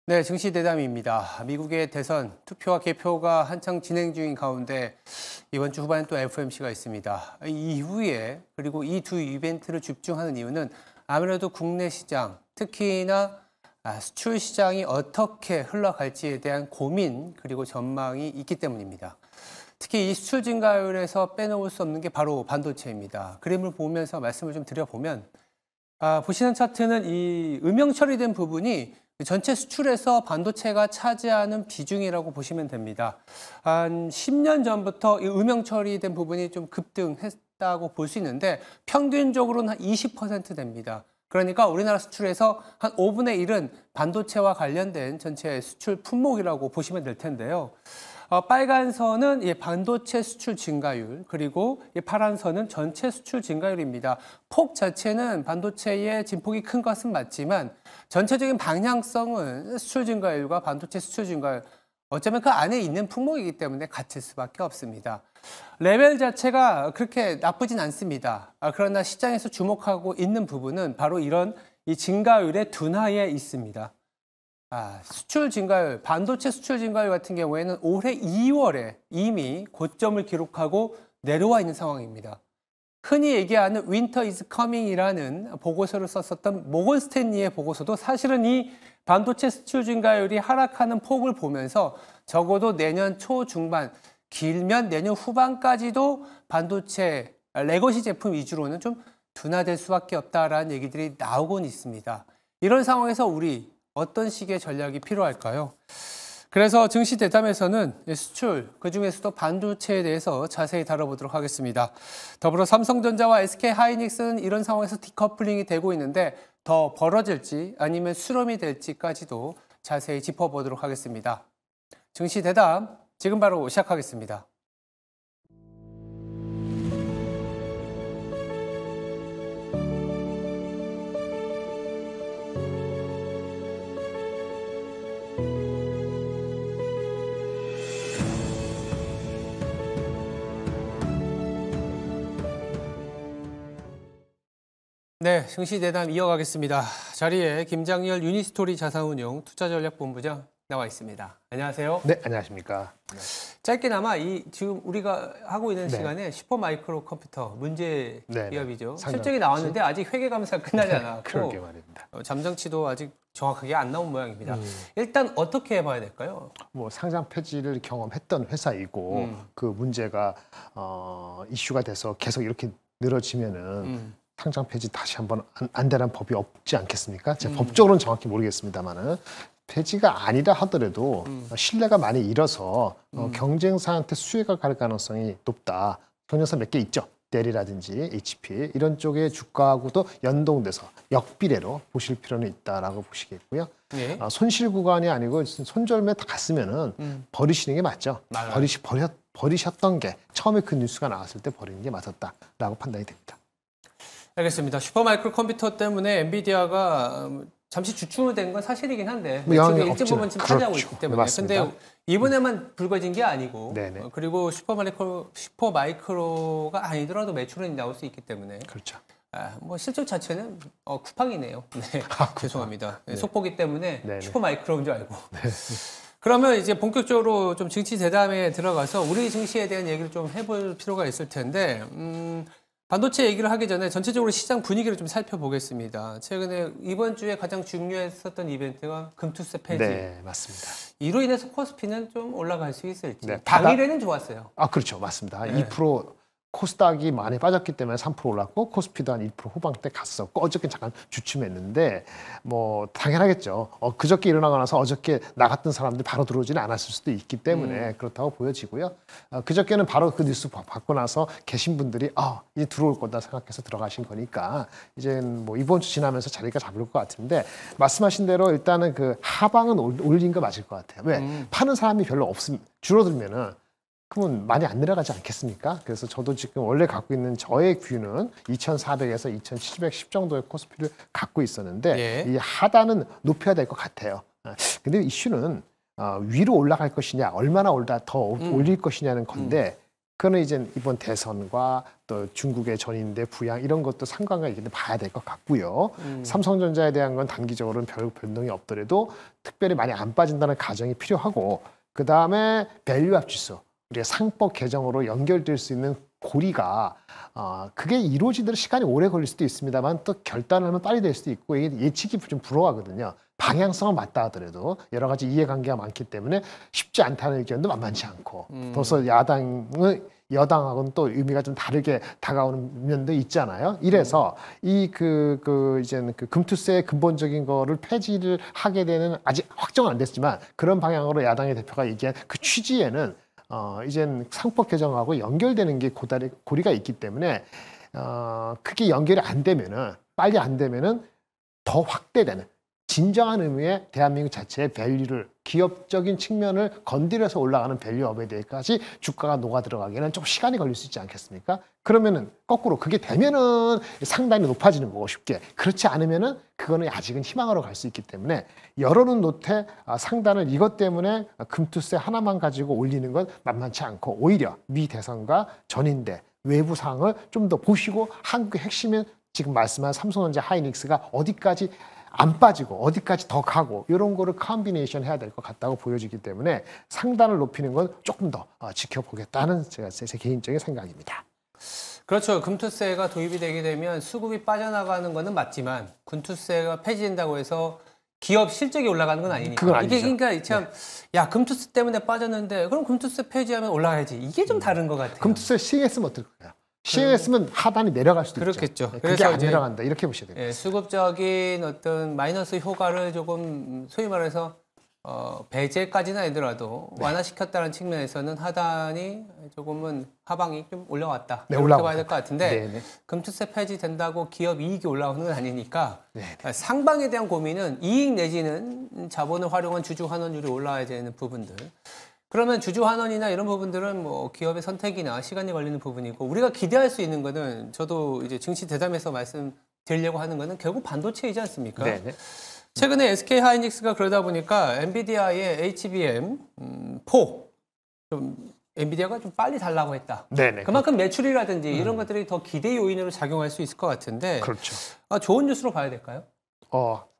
네, 증시 대담입니다. 미국의 대선 투표와 개표가 한창 진행 중인 가운데 이번 주 후반에 또 FOMC가 있습니다. 이후에 그리고 이 두 이벤트를 집중하는 이유는 아무래도 국내 시장, 특히나 수출 시장이 어떻게 흘러갈지에 대한 고민 그리고 전망이 있기 때문입니다. 특히 이 수출 증가율에서 빼놓을 수 없는 게 바로 반도체입니다. 그림을 보면서 말씀을 좀 드려보면 보시는 차트는 이 음영 처리된 부분이 전체 수출에서 반도체가 차지하는 비중이라고 보시면 됩니다. 한 10년 전부터 이 음영 처리된 부분이 좀 급등했다고 볼 수 있는데 평균적으로는 한 20% 됩니다. 그러니까 우리나라 수출에서 한 5분의 1은 반도체와 관련된 전체 수출 품목이라고 보시면 될 텐데요. 빨간 선은 반도체 수출 증가율, 그리고 이 파란 선은 전체 수출 증가율입니다. 폭 자체는 반도체의 진폭이 큰 것은 맞지만 전체적인 방향성은 수출 증가율과 반도체 수출 증가율, 어쩌면 그 안에 있는 품목이기 때문에 같을 수밖에 없습니다. 레벨 자체가 그렇게 나쁘진 않습니다. 그러나 시장에서 주목하고 있는 부분은 바로 이런 이 증가율의 둔화에 있습니다. 수출 증가율, 반도체 수출 증가율 같은 경우에는 올해 2월에 이미 고점을 기록하고 내려와 있는 상황입니다. 흔히 얘기하는 Winter is coming이라는 보고서를 썼었던 모건 스탠리의 보고서도 사실은 이 반도체 수출 증가율이 하락하는 폭을 보면서 적어도 내년 초중반, 길면 내년 후반까지도 반도체 레거시 제품 위주로는 좀 둔화될 수밖에 없다라는 얘기들이 나오곤 있습니다. 이런 상황에서 우리 어떤 식의 전략이 필요할까요? 그래서 증시 대담에서는 수출, 그중에서도 반도체에 대해서 자세히 다뤄보도록 하겠습니다. 더불어 삼성전자와 SK하이닉스는 이런 상황에서 디커플링이 되고 있는데 더 벌어질지 아니면 수렴이 될지까지도 자세히 짚어보도록 하겠습니다. 증시 대담, 지금 바로 시작하겠습니다. 네, 증시 대담 이어가겠습니다. 자리에 김장렬 유니스토리 자산운용 투자전략본부장 나와 있습니다. 안녕하세요. 네, 안녕하십니까. 네. 짧게나마 지금 우리가 하고 있는 시간에 슈퍼마이크로 컴퓨터 문제 기업이죠. 실적이 나왔는데 아직 회계 감사가 끝나지 않았고 그러게 말입니다. 잠정치도 아직 정확하게 안 나온 모양입니다. 일단 어떻게 봐야 될까요? 뭐 상장 폐지를 경험했던 회사이고 그 문제가 이슈가 돼서 계속 이렇게 늘어지면은 상장 폐지 다시 한번 안 되는 법이 없지 않겠습니까? 제가 법적으로는 정확히 모르겠습니다만은 폐지가 아니라 하더라도 신뢰가 많이 잃어서 경쟁사한테 수혜가 갈 가능성이 높다. 경쟁사 몇 개 있죠. 델이라든지 HP 이런 쪽의 주가하고도 연동돼서 역비례로 보실 필요는 있다라고 보시겠고요. 네. 손실 구간이 아니고 손절매 다 갔으면은 버리시는 게 맞죠. 버리셨던 게 처음에 그 뉴스가 나왔을 때 버리는 게 맞았다라고 판단이 됩니다. 알겠습니다. 슈퍼마이크로 컴퓨터 때문에 엔비디아가 잠시 주춤된 건 사실이긴 한데 매출의 일정 부분 지금 차지하고 있기 때문에 근데 이번에만 불거진 게 아니고 그리고 슈퍼마이크로가 아니더라도 매출은 나올 수 있기 때문에 그렇죠. 뭐 실적 자체는 쿠팡이네요. 네, 죄송합니다. 네. 속보기 때문에 슈퍼마이크로인 줄 알고. 그러면 이제 본격적으로 좀 증시 대담에 들어가서 우리 증시에 대한 얘기를 좀 해볼 필요가 있을 텐데 반도체 얘기를 하기 전에 전체적으로 시장 분위기를 좀 살펴보겠습니다. 최근에 이번 주에 가장 중요했었던 이벤트가 금투세 폐지. 네, 맞습니다. 이로 인해서 코스피는 좀 올라갈 수 있을지. 네, 당일에는 좋았어요. 그렇죠. 맞습니다. 네. 2% 코스닥이 많이 빠졌기 때문에 3% 올랐고 코스피도 한 1% 후반대 갔었고 어저께 잠깐 주춤했는데 뭐 당연하겠죠. 그저께 일어나고 나서 어저께 나갔던 사람들이 바로 들어오지는 않았을 수도 있기 때문에 그렇다고 보여지고요. 그저께는 바로 그 뉴스 받고 나서 계신 분들이 이제 들어올 거다 생각해서 들어가신 거니까 이제 뭐 이번 주 지나면서 자리가 잡을 것 같은데 말씀하신 대로 일단은 그 하방은 올린 거 맞을 것 같아요. 왜? 파는 사람이 별로 없으면 줄어들면은 그러면 많이 안 내려가지 않겠습니까? 그래서 저도 지금 원래 갖고 있는 저의 뷰는 2,400에서 2,710 정도의 코스피를 갖고 있었는데 이 하단은 높여야 될 것 같아요. 근데 이슈는 위로 올라갈 것이냐, 얼마나 더 올릴 것이냐는 건데 그거는 이제 이번 대선과 또 중국의 전인대 부양 이런 것도 상관관계 있는데 봐야 될 것 같고요. 삼성전자에 대한 건 단기적으로는 별 변동이 없더라도 특별히 많이 안 빠진다는 가정이 필요하고, 그 다음에 밸류업 지수, 우리가 상법 개정으로 연결될 수 있는 고리가 그게 이루어지도록 시간이 오래 걸릴 수도 있습니다만 또 결단을 하면 빨리 될 수도 있고, 이게 예측이 좀 불허하거든요. 방향성은 맞다 하더라도 여러 가지 이해관계가 많기 때문에 쉽지 않다는 의견도 만만치 않고, 벌써 여당하고는 또 의미가 좀 다르게 다가오는 면도 있잖아요. 이래서 이제는 그 금투세의 근본적인 거를 폐지를 하게 되는, 아직 확정은 안 됐지만 그런 방향으로 야당의 대표가 얘기한 그 취지에는 이젠 상법 개정하고 연결되는 게 고리가 있기 때문에 그게 연결이 안 되면은, 빨리 안 되면은 더 확대되는, 진정한 의미의 대한민국 자체의 밸류를, 기업적인 측면을 건드려서 올라가는 밸류업에 대해까지 주가가 녹아 들어가기에는 좀 시간이 걸릴 수 있지 않겠습니까? 그러면은 거꾸로 그게 되면은 상당히 높아지는 거고 쉽게. 그렇지 않으면은 그거는 아직은 희망으로 갈 수 있기 때문에 여론은 놓되 상단을 이것 때문에 금투세 하나만 가지고 올리는 건 만만치 않고, 오히려 미 대선과 전인대 외부 상황을 좀 더 보시고 한국의 핵심인 지금 말씀한 삼성전자, 하이닉스가 어디까지 안 빠지고 어디까지 더 가고 이런 거를 컨비네이션 해야 될 것 같다고 보여지기 때문에 상단을 높이는 건 조금 더 지켜보겠다는 제 개인적인 생각입니다. 그렇죠. 금투세가 도입이 되게 되면 수급이 빠져나가는 거는 맞지만 금투세가 폐지된다고 해서 기업 실적이 올라가는 건 아니니까. 그건 아니죠. 이게 그러니까 참, 야, 금투세 때문에 빠졌는데 그럼 금투세 폐지하면 올라가야지. 이게 좀 다른 것 같아요. 금투세 시행했으면 어떨까요? 시행했으면 하단이 내려갈 수도 그렇겠죠. 있죠. 그게 안 내려간다 이렇게 보셔야 됩니다. 예, 수급적인 어떤 마이너스 효과를 조금 소위 말해서 배제까지는 아니더라도 완화시켰다는 측면에서는 하단이 조금은 하방이 좀 올라왔다. 네, 이렇게 봐야 될 것 같은데 네네. 금투세 폐지된다고 기업 이익이 올라오는 건 아니니까 네네. 상방에 대한 고민은 이익 내지는 자본을 활용한 주주 환원율이 올라와야 되는 부분들. 그러면 주주 환원이나 이런 부분들은 뭐 기업의 선택이나 시간이 걸리는 부분이고, 우리가 기대할 수 있는 거는 저도 이제 증시 대담에서 말씀드리려고 하는 거는 결국 반도체이지 않습니까? 네네. 최근에 SK 하이닉스가 그러다 보니까 엔비디아의 HBM4 좀 엔비디아가 좀 빨리 달라고 했다. 네네. 그만큼 매출이라든지 이런 것들이 더 기대 요인으로 작용할 수 있을 것 같은데, 그렇죠. 좋은 뉴스로 봐야 될까요?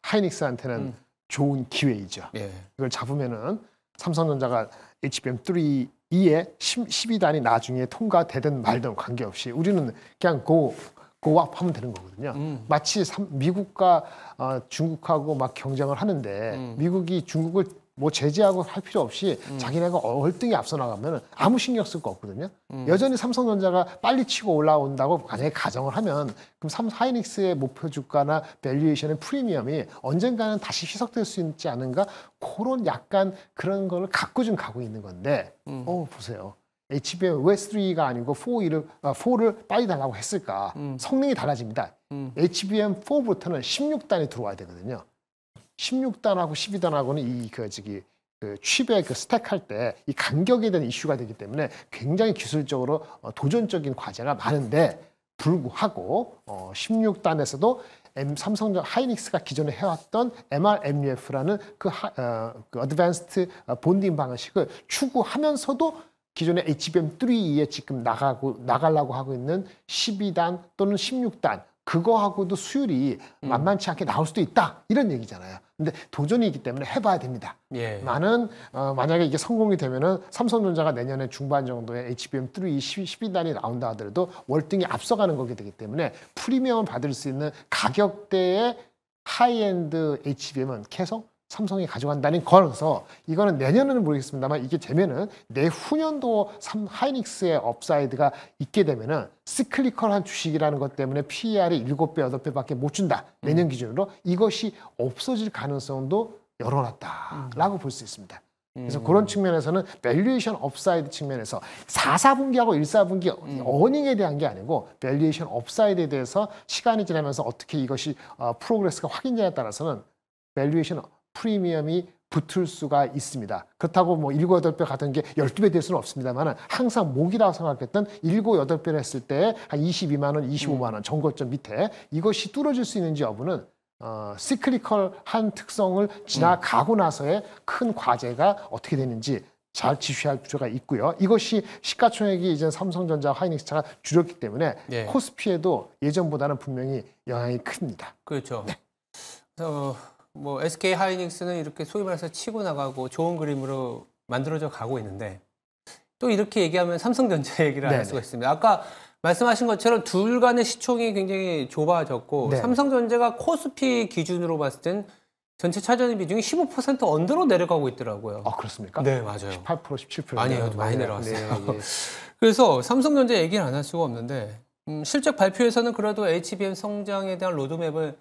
하이닉스한테는 좋은 기회이죠. 예. 이걸 잡으면은 삼성전자가 HBM3E의 12단이 나중에 통과되든 말든 관계없이 우리는 그냥 고압 하면 되는 거거든요. 마치 미국과 중국하고 막 경쟁을 하는데 미국이 중국을 뭐 제재하고 할 필요 없이 자기네가 월등히 앞서 나가면 아무 신경 쓸 거 없거든요. 여전히 삼성전자가 빨리 치고 올라온다고 만약에 가정을 하면, 그럼 하이닉스의 목표 주가나 밸류에이션의 프리미엄이 언젠가는 다시 희석될 수 있지 않은가, 그런 약간 그런 걸 갖고 좀 가고 있는 건데, 보세요. HBM 왜 3가 아니고 4를 빨리 달라고 했을까? 성능이 달라집니다. HBM4부터는 16단이 들어와야 되거든요. 16단하고 12단하고는 그 칩의 그 스택할 때 이 간격에 대한 이슈가 되기 때문에 굉장히 기술적으로 도전적인 과제가 많은데 불구하고 16단에서도 삼성전 하이닉스가 기존에 해왔던 MRMUF라는 그 어드밴스드 본딩 방식을 추구하면서도 기존의 HBM3E에 지금 나가려고 하고 있는 12단 또는 16단, 그거하고도 수율이 만만치 않게 나올 수도 있다, 이런 얘기잖아요. 근데 도전이기 때문에 해봐야 됩니다. 예. 나는 만약에 이게 성공이 되면은 삼성전자가 내년에 중반 정도에 HBM3 12단이 나온다 하더라도 월등히 앞서가는 거게 되기 때문에 프리미엄을 받을 수 있는 가격대의 하이엔드 HBM은 계속 삼성이 가져간다는 거라서, 이거는 내년에는 모르겠습니다만 이게 되면은 내후년도 하이닉스의 업사이드가 있게 되면은 시클리컬한 주식이라는 것 때문에 PER이 7배, 8배밖에 못 준다, 내년 기준으로 이것이 없어질 가능성도 열어놨다라고 볼 수 있습니다. 그래서 그런 측면에서는 밸류에이션 업사이드 측면에서 4분기하고 1분기 어닝에 대한 게 아니고 밸류에이션 업사이드에 대해서 시간이 지나면서 어떻게 이것이 프로그레스가 확인되냐에 따라서는 밸류에이션 프리미엄이 붙을 수가 있습니다. 그렇다고 뭐 7, 8배 가던 게 12배 될 수는 없습니다만, 항상 목이라고 생각했던 7, 8배를 했을 때 한 22만 원, 25만 원 정고점 밑에 이것이 뚫어질 수 있는지 여부는 시클리컬한 특성을 지나가고 나서의 큰 과제가 어떻게 되는지, 잘 지휘할 필요가 있고요. 이것이 시가총액이 이제 삼성전자, 하이닉스가 줄였기 때문에 네. 코스피에도 예전보다는 분명히 영향이 큽니다. 그렇죠. 그래서 뭐 SK 하이닉스는 이렇게 소위 말해서 치고 나가고 좋은 그림으로 만들어져 가고 있는데 또 이렇게 얘기하면 삼성전자 얘기를 안 할 수가 있습니다. 아까 말씀하신 것처럼 둘 간의 시총이 굉장히 좁아졌고 네. 삼성전자가 코스피 기준으로 봤을 땐 전체 차지하는 비중이 15% 언더로 내려가고 있더라고요. 아, 그렇습니까? 네, 맞아요. 18%, 17%. 아니에요. 많이 내려왔어요. 네, 예. 그래서 삼성전자 얘기를 안 할 수가 없는데 실적 발표에서는 그래도 HBM 성장에 대한 로드맵을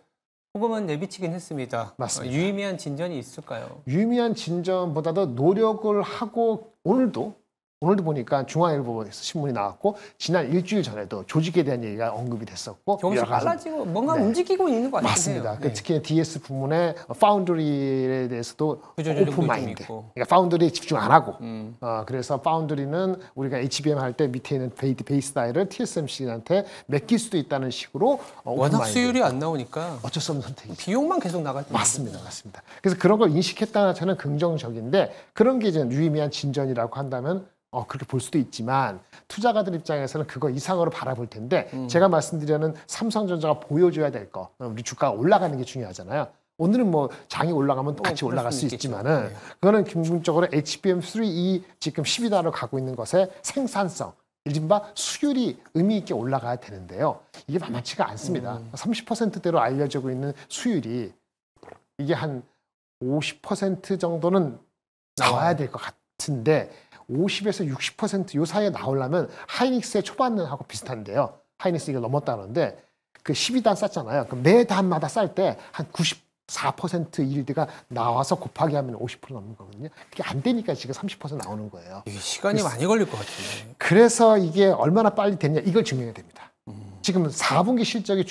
조금은 내비치긴 했습니다. 맞습니다. 유의미한 진전이 있을까요? 유의미한 진전보다도 노력을 하고 오늘도 보니까 중앙일보에서 신문이 나왔고 지난 일주일 전에도 조직에 대한 얘기가 언급이 됐었고 조금씩 여러 가지- 빨라지고 뭔가 네. 움직이고 있는 것 같긴 맞습니다. 해요. 그 특히 DS 부문의 파운드리에 대해서도 구조조정도 오픈 좀 마인드. 있고. 그러니까 파운드리에 집중 안 하고. 음. 그래서 파운드리는 우리가 HBM 할 때 밑에 있는 베이스 다이를 TSMC한테 맡길 수도 있다는 식으로 오픈 워낙 마인드. 수율이 안 나오니까 어쩔 수 없는 선택이죠. 비용만 계속 나갈 때 맞습니다. 맞습니다. 그래서 그런 걸 인식했다는 저는 긍정적인데 그런 게 이제 유의미한 진전이라고 한다면 그렇게 볼 수도 있지만 투자가들 입장에서는 그거 이상으로 바라볼 텐데 제가 말씀드리는 삼성전자가 보여줘야 될 거 우리 주가가 올라가는 게 중요하잖아요. 오늘은 뭐 장이 올라가면 같이 그럴 올라갈 수 수는 있겠죠. 있지만은 네. 그거는 기본적으로 HBM3E 지금 12달러 가고 있는 것의 생산성 이른바 수율이 의미 있게 올라가야 되는데요. 이게 만만치가 않습니다. 30%대로 알려지고 있는 수율이 이게 한 50% 정도는 나와야 될 것 같은데 50에서 60%요 사이에 나오려면 하이닉스의 초반하고 비슷한데요. 하이닉스 이거 넘었다는데 그 12단 쌌잖아요. 그럼 매 단마다 쌀 때 한 94% 일드가 나와서 곱하기 하면 50% 넘는 거거든요. 그게 안 되니까 지금 30% 나오는 거예요. 이게 시간이 많이 걸릴 것 같은데. 그래서 이게 얼마나 빨리 됐냐 이걸 증명해야 됩니다. 지금 4분기 실적이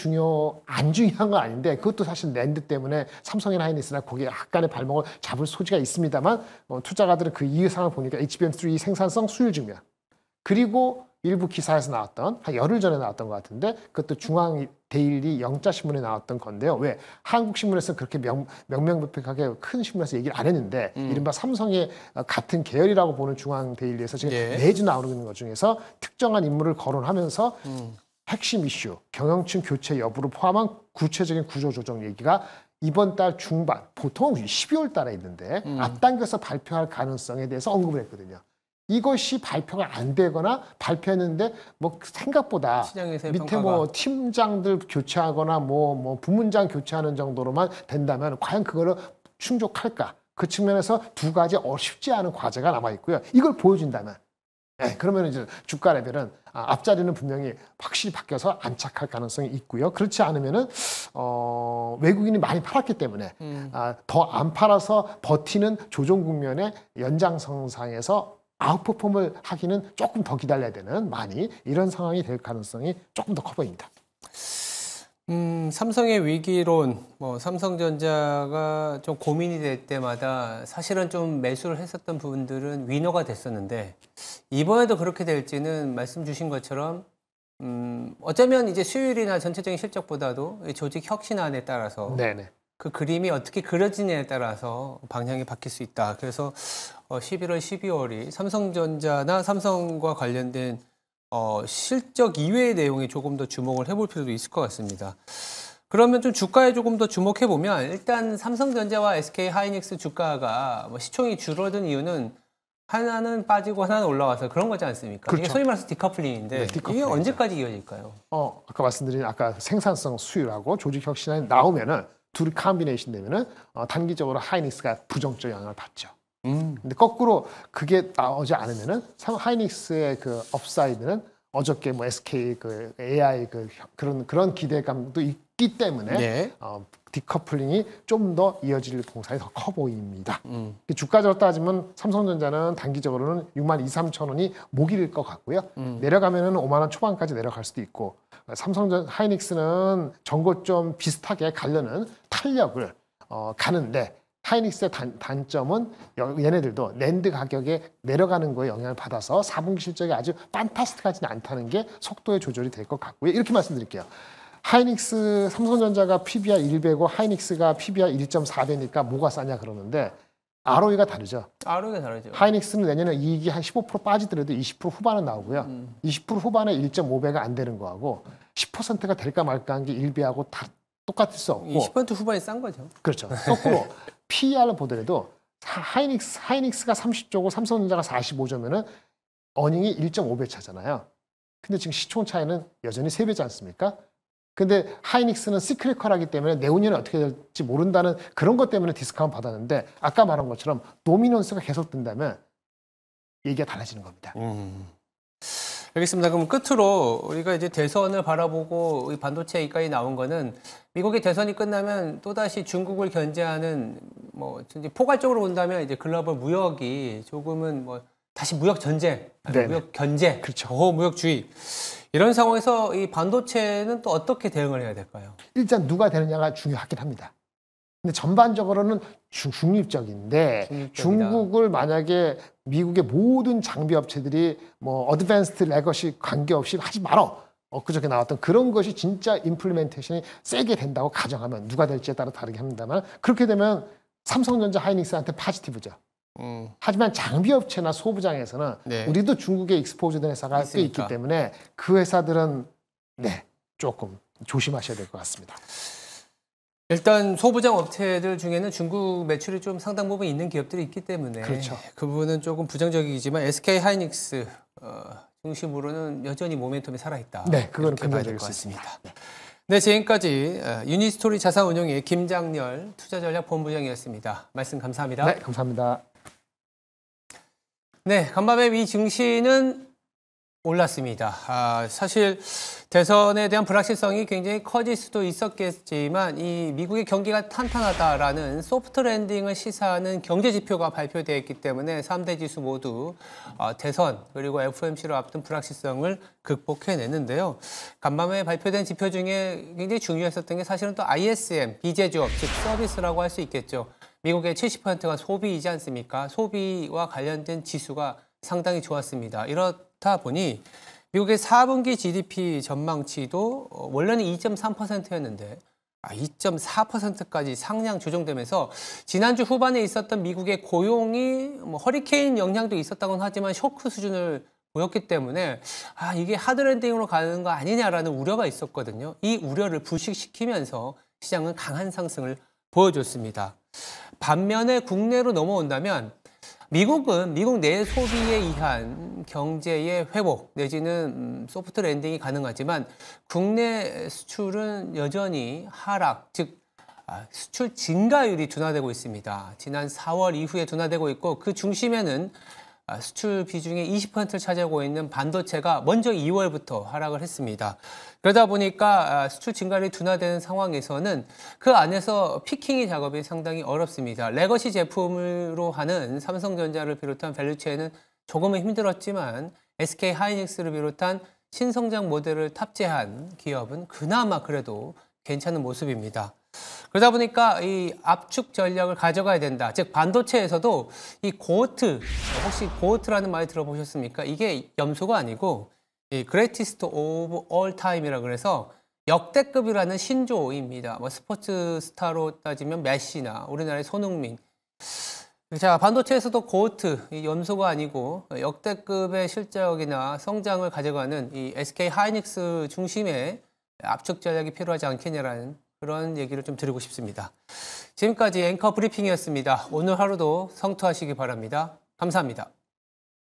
안 중요한 건 아닌데 그것도 사실 랜드 때문에 삼성이나 하이닉스나 거기에 약간의 발목을 잡을 소지가 있습니다만 투자가들은 그 이상을 보니까 HBM3 생산성 수율 증명 그리고 일부 기사에서 나왔던 한 열흘 전에 나왔던 것 같은데 그것도 중앙 데일리 영자신문에 나왔던 건데요. 왜 한국신문에서는 그렇게 명명백백하게 큰 신문에서 얘기를 안 했는데 이른바 삼성의 같은 계열이라고 보는 중앙 데일리에서 지금 예. 매주 나오고 있는 것 중에서 특정한 인물을 거론하면서 핵심 이슈, 경영층 교체 여부를 포함한 구체적인 구조조정 얘기가 이번 달 중반, 보통 12월 달에 있는데 앞당겨서 발표할 가능성에 대해서 언급을 했거든요. 이것이 발표가 안 되거나 발표했는데 뭐 생각보다 시장에서의 밑에 평가가. 뭐 팀장들 교체하거나 뭐 부문장 교체하는 정도로만 된다면 과연 그거를 충족할까? 그 측면에서 두 가지 쉽지 않은 과제가 남아 있고요. 이걸 보여준다면 그러면 이제 주가 레벨은 앞자리는 분명히 확실히 바뀌어서 안착할 가능성이 있고요. 그렇지 않으면은 외국인이 많이 팔았기 때문에 더 안 팔아서 버티는 조정 국면의 연장선상에서 아웃퍼폼을 하기는 조금 더 기다려야 되는 많이 이런 상황이 될 가능성이 조금 더 커 보입니다. 삼성의 위기론, 뭐 삼성전자가 좀 고민이 될 때마다 사실은 좀 매수를 했었던 부분들은 위너가 됐었는데 이번에도 그렇게 될지는 말씀 주신 것처럼 어쩌면 이제 수율이나 전체적인 실적보다도 이 조직 혁신안에 따라서 네네. 그 그림이 어떻게 그려지냐에 따라서 방향이 바뀔 수 있다. 그래서 11월, 12월이 삼성전자나 삼성과 관련된 실적 이외의 내용에 조금 더 주목을 해볼 필요도 있을 것 같습니다. 그러면 좀 주가에 조금 더 주목해 보면 일단 삼성전자와 SK 하이닉스 주가가 뭐 시총이 줄어든 이유는 하나는 빠지고 하나는 올라와서 그런 거지 않습니까? 그렇죠. 이게 소위 말해서 디커플링인데 네, 디커플링이죠. 이게 언제까지 이어질까요? 아까 말씀드린 생산성 수율하고 조직 혁신이 나오면은 둘이 컴비네이션 되면은 단기적으로 하이닉스가 부정적 영향을 받죠. 근데 거꾸로 그게 나오지 않으면은 하이닉스의 그 업사이드는 어저께 뭐 SK 그 AI 그런 기대감도 있기 때문에 네. 디커플링이 좀 더 이어질 공산이 더 커 보입니다. 주가적으로 따지면 삼성전자는 단기적으로는 6만 2, 3천 원이 목일 것 같고요. 내려가면은 5만 원 초반까지 내려갈 수도 있고 하이닉스는 전고점 비슷하게 가려는 탄력을 가는데 하이닉스의 단점은 얘네들도 랜드 가격에 내려가는 거에 영향을 받아서 4분기 실적이 아주 판타스틱하지는 않다는 게 속도의 조절이 될 것 같고요. 이렇게 말씀드릴게요. 삼성전자가 PBR 1배고 하이닉스가 PBR 1.4배니까 뭐가 싸냐 그러는데 ROE가 다르죠. ROE가 다르죠. 하이닉스는 내년에 이익이 한 15% 빠지더라도 20% 후반은 나오고요. 20% 후반에 1.5배가 안 되는 거하고 10%가 될까 말까 한 게 일비하고 다 똑같을 수 없고. 20% 후반이 싼 거죠. 그렇죠. 거꾸로 PER을 보더라도 하이닉스가 30조고 삼성전자가 45조면은 어닝이 1.5배 차잖아요. 근데 지금 시총 차이는 여전히 3배지 않습니까? 근데 하이닉스는 시크리컬하기 때문에 내후년에 어떻게 될지 모른다는 그런 것 때문에 디스카운트 받았는데 아까 말한 것처럼 도미넌스가 계속된다면 얘기가 달라지는 겁니다. 알겠습니다. 그럼 끝으로 우리가 이제 대선을 바라보고 이 반도체 얘기까지 나온 거는 미국의 대선이 끝나면 또다시 중국을 견제하는 뭐 이제 포괄적으로 본다면 이제 글로벌 무역이 조금은 뭐 다시 무역 전쟁, 무역 견제, 그렇죠. 무역주의 이런 상황에서 이 반도체는 또 어떻게 대응을 해야 될까요? 일단 누가 되느냐가 중요하긴 합니다. 근데 전반적으로는 중립적인데 중국을 만약에 미국의 모든 장비 업체들이 뭐 어드밴스드 레거시 관계없이 하지 말어. 엊그저께 나왔던 그런 것이 진짜 임플리멘테이션이 세게 된다고 가정하면 누가 될지에 따라 다르게 합니다만 그렇게 되면 삼성전자 하이닉스한테 파지티브죠. 하지만 장비 업체나 소부장에서는 네. 우리도 중국에 익스포즈된 회사가 꽤 있기 때문에 그 회사들은 조금 조심하셔야 될 것 같습니다. 일단 소부장 업체들 중에는 중국 매출이 좀 상당 부분 있는 기업들이 있기 때문에 그렇죠. 그 부분은 조금 부정적이지만 SK 하이닉스 중심으로는 여전히 모멘텀이 살아있다. 네, 그거는 긍정적일 수 있습니다. 네, 지금까지 유니스토리 자산운용의 김장렬 투자전략본부장이었습니다. 말씀 감사합니다. 네, 감사합니다. 네, 간밤에 미 증시는 올랐습니다. 사실 대선에 대한 불확실성이 굉장히 커질 수도 있었겠지만 이 미국의 경기가 탄탄하다라는 소프트 랜딩을 시사하는 경제 지표가 발표되어 있기 때문에 3대 지수 모두 대선 그리고 FOMC를 앞둔 불확실성을 극복해내는데요. 간밤에 발표된 지표 중에 굉장히 중요했었던 게 사실은 또 ISM, 비제조업, 즉 서비스라고 할 수 있겠죠. 미국의 70%가 소비이지 않습니까? 소비와 관련된 지수가 상당히 좋았습니다. 이렇다 보니 미국의 4분기 GDP 전망치도 원래는 2.3%였는데 2.4%까지 상향 조정되면서 지난주 후반에 있었던 미국의 고용이 뭐 허리케인 영향도 있었다고는 하지만 쇼크 수준을 보였기 때문에 이게 하드랜딩으로 가는 거 아니냐라는 우려가 있었거든요. 이 우려를 불식시키면서 시장은 강한 상승을 보여줬습니다. 반면에 국내로 넘어온다면 미국은 미국 내 소비에 의한 경제의 회복 내지는 소프트 랜딩이 가능하지만 국내 수출은 여전히 하락, 즉 수출 증가율이 둔화되고 있습니다. 지난 4월 이후에 둔화되고 있고 그 중심에는 수출 비중의 20%를 차지하고 있는 반도체가 먼저 2월부터 하락을 했습니다. 그러다 보니까 수출 증가율이 둔화되는 상황에서는 그 안에서 피킹의 작업이 상당히 어렵습니다. 레거시 제품으로 하는 삼성전자를 비롯한 밸류체인은 조금은 힘들었지만 SK 하이닉스를 비롯한 신성장 모델을 탑재한 기업은 그나마 그래도 괜찮은 모습입니다. 그러다 보니까 이 압축 전략을 가져가야 된다. 즉 반도체에서도 이 고어트, 혹시 고어트라는 말 들어보셨습니까? 이게 염소가 아니고 이 greatest of all time이라 그래서 역대급이라는 신조어입니다. 뭐 스포츠 스타로 따지면 메시나 우리나라의 손흥민. 자, 반도체에서도 고어트, 이 염소가 아니고 역대급의 실적이나 성장을 가져가는 이 SK 하이닉스 중심의 압축 전략이 필요하지 않겠냐라는 그런 얘기를 좀 드리고 싶습니다. 지금까지 앵커 브리핑이었습니다. 오늘 하루도 성투하시기 바랍니다. 감사합니다.